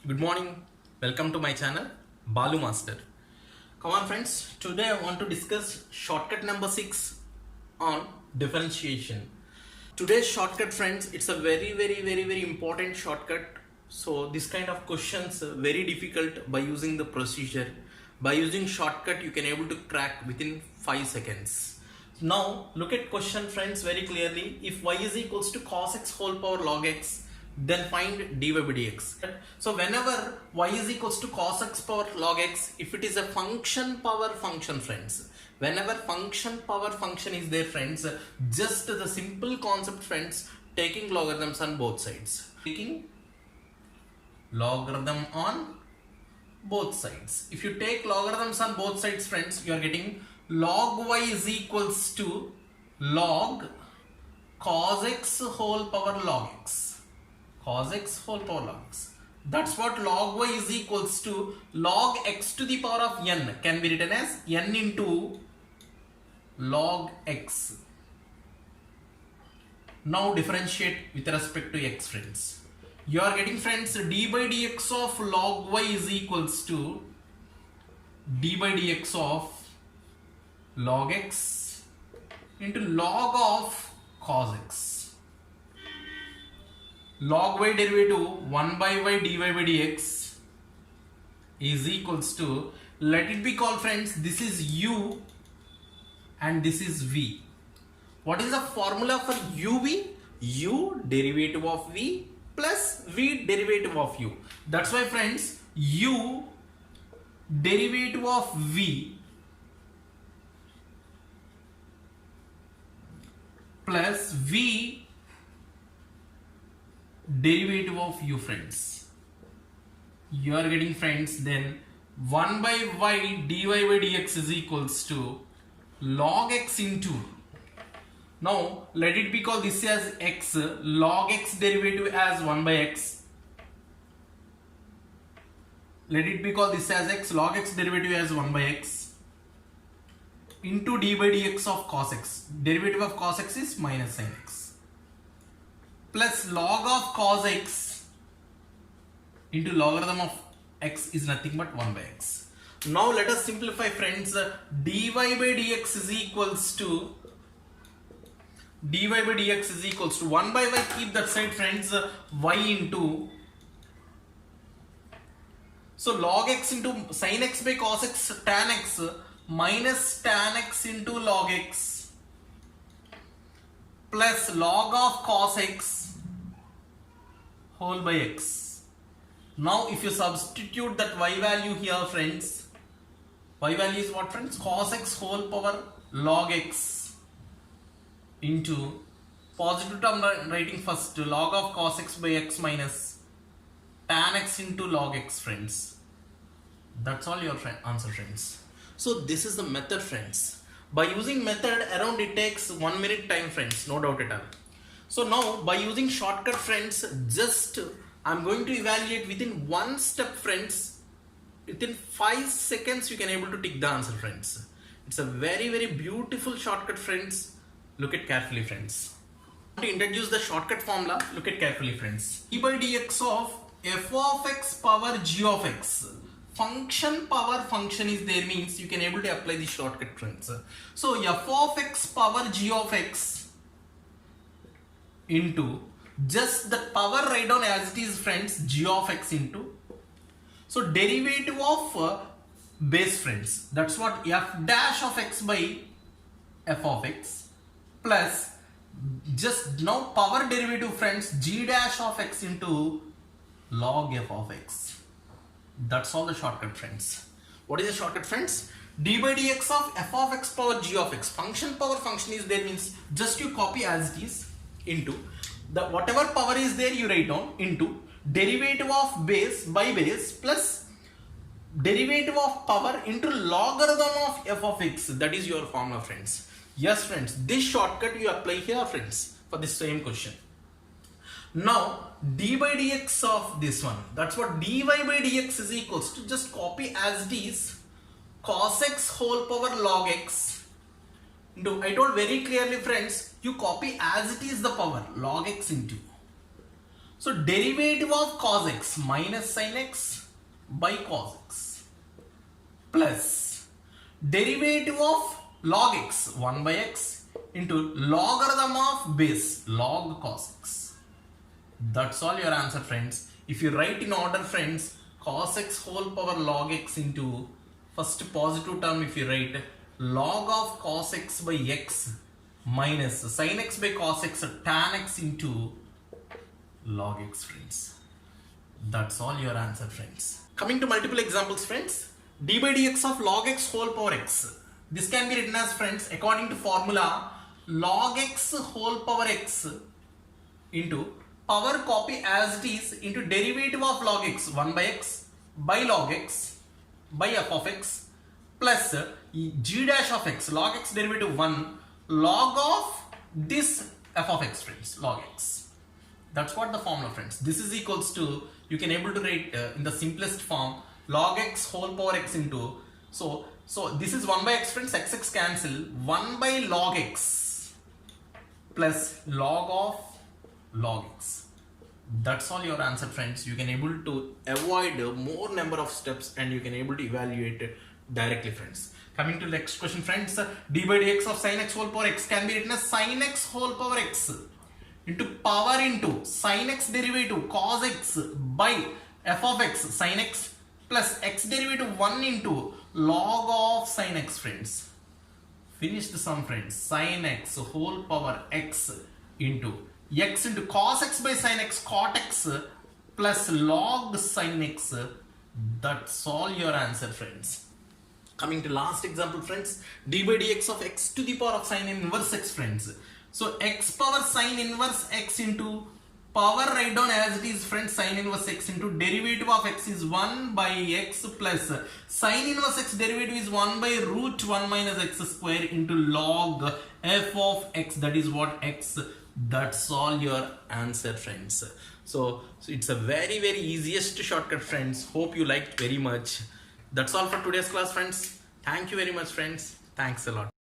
Good morning. Welcome to my channel, Balu Master. Come on, friends. Today I want to discuss shortcut number 6 on differentiation. Today's shortcut, friends, it's a very important shortcut. So this kind of questions very difficult by using the procedure. By using shortcut, you can able to crack within 5 seconds. Now look at question, friends, very clearly. If y is equals to cos x whole power log x, then find dy by dx. So whenever y is equals to cos x power log x, if it is a function power function, friends, whenever function power function is there, friends, just the simple concept, friends, taking logarithms on both sides. Taking logarithm on both sides. If you take logarithms on both sides, friends, you are getting log y is equals to log cos x whole power log x. Cos x whole power log x. That's what log y is equals to log x to the power of n can be written as n into log x. Now differentiate with respect to x, friends. You are getting, friends, d by dx of log y is equals to d by dx of log x into log of cos x. Log y derivative 1 by y dy by dx is equals to, let it be called, friends, this is u and this is v. What is the formula for uv? U derivative of v plus v derivative of u. That's why, friends, u derivative of v plus v derivative of u, friends. You are getting, friends, then 1 by y dy by dx is equals to log x into, now let it be called this as x, log x derivative as 1 by x. Let it be called this as x, log x derivative as 1 by x into d by dx of cos x. Derivative of cos x is minus sin x plus log of cos x into logarithm of x is nothing but 1 by x. Now let us simplify, friends. Dy by dx is equals to dy by dx is equals to 1 by y, keep that side, friends, y into, so log x into sin x by cos x tan x minus tan x into log x plus log of cos x whole by x. Now if you substitute that y value here, friends, y value is what, friends? Cos x whole power log x into positive term writing first, log of cos x by x minus tan x into log x, friends. That's all your answer, friends. So this is the method, friends. By using method, around it takes 1 minute time, friends, no doubt at all. So now by using shortcut, friends, just I'm going to evaluate within one step, friends. Within 5 seconds you can able to tick the answer, friends. It's a very beautiful shortcut, friends. Look at carefully, friends. To introduce the shortcut formula, look at carefully, friends. E by dx of f of x power g of x. Function power function is there, means you can able to apply the shortcut, friends. So f of x power g of x into, just the power write down as it is, friends, g of x into, so derivative of base, friends, that's what f dash of x by f of x plus just now power derivative, friends, g dash of x into log f of x. That's all the shortcut, friends. What is the shortcut, friends? D by dx of f of x power g of x. Function power function is there, means just you copy as it is into the whatever power is there you write down into derivative of base by base plus derivative of power into logarithm of f of x. That is your formula, friends. Yes, friends, this shortcut you apply here, friends, for this same question. Now d by dx of this one, that's what dy by dx is equals to, just copy as it is, cos x whole power log x into, I told very clearly, friends, you copy as it is the power log x into So derivative of cos x minus sin x by cos x plus derivative of log x 1 by x into logarithm of base log cos x. That's all your answer, friends. If you write in order, friends, cos x whole power log x into first positive term, if you write log of cos x by x minus sin x by cos x tan x into log x, friends. That's all your answer, friends. Coming to multiple examples, friends. D by dx of log x whole power x. This can be written as, friends, according to formula log x whole power x into power copy as it is into derivative of log x 1 by x by log x by f of x plus g dash of x log x derivative 1 log of this f of x, friends, log x. That's what the formula, friends. This is equals to, you can able to write in the simplest form log x whole power x into, so this is 1 by x, friends, x cancel, 1 by log x plus log of log x. That's all your answer, friends. You can able to avoid more number of steps and you can able to evaluate directly, friends. Coming to the next question, friends, d by dx of sin x whole power x can be written as sin x whole power x into power into sin x derivative cos x by f of x sin x plus x derivative 1 into log of sin x, friends. Finish the sum, friends. Sin x whole power x into cos x by sin x cot x plus log sin x. That's all your answer, friends. Coming to last example, friends, d by dx of x to the power of sin inverse x, friends. So x power sin inverse x into power write down as it is, friends, sin inverse x into derivative of x is 1 by x plus sin inverse x derivative is 1 by root 1 minus x square into log f of x, that is what x. That's all your answer, friends. So it's a very easiest shortcut, friends. Hope you liked very much. That's all for today's class, friends. Thank you very much, friends. Thanks a lot.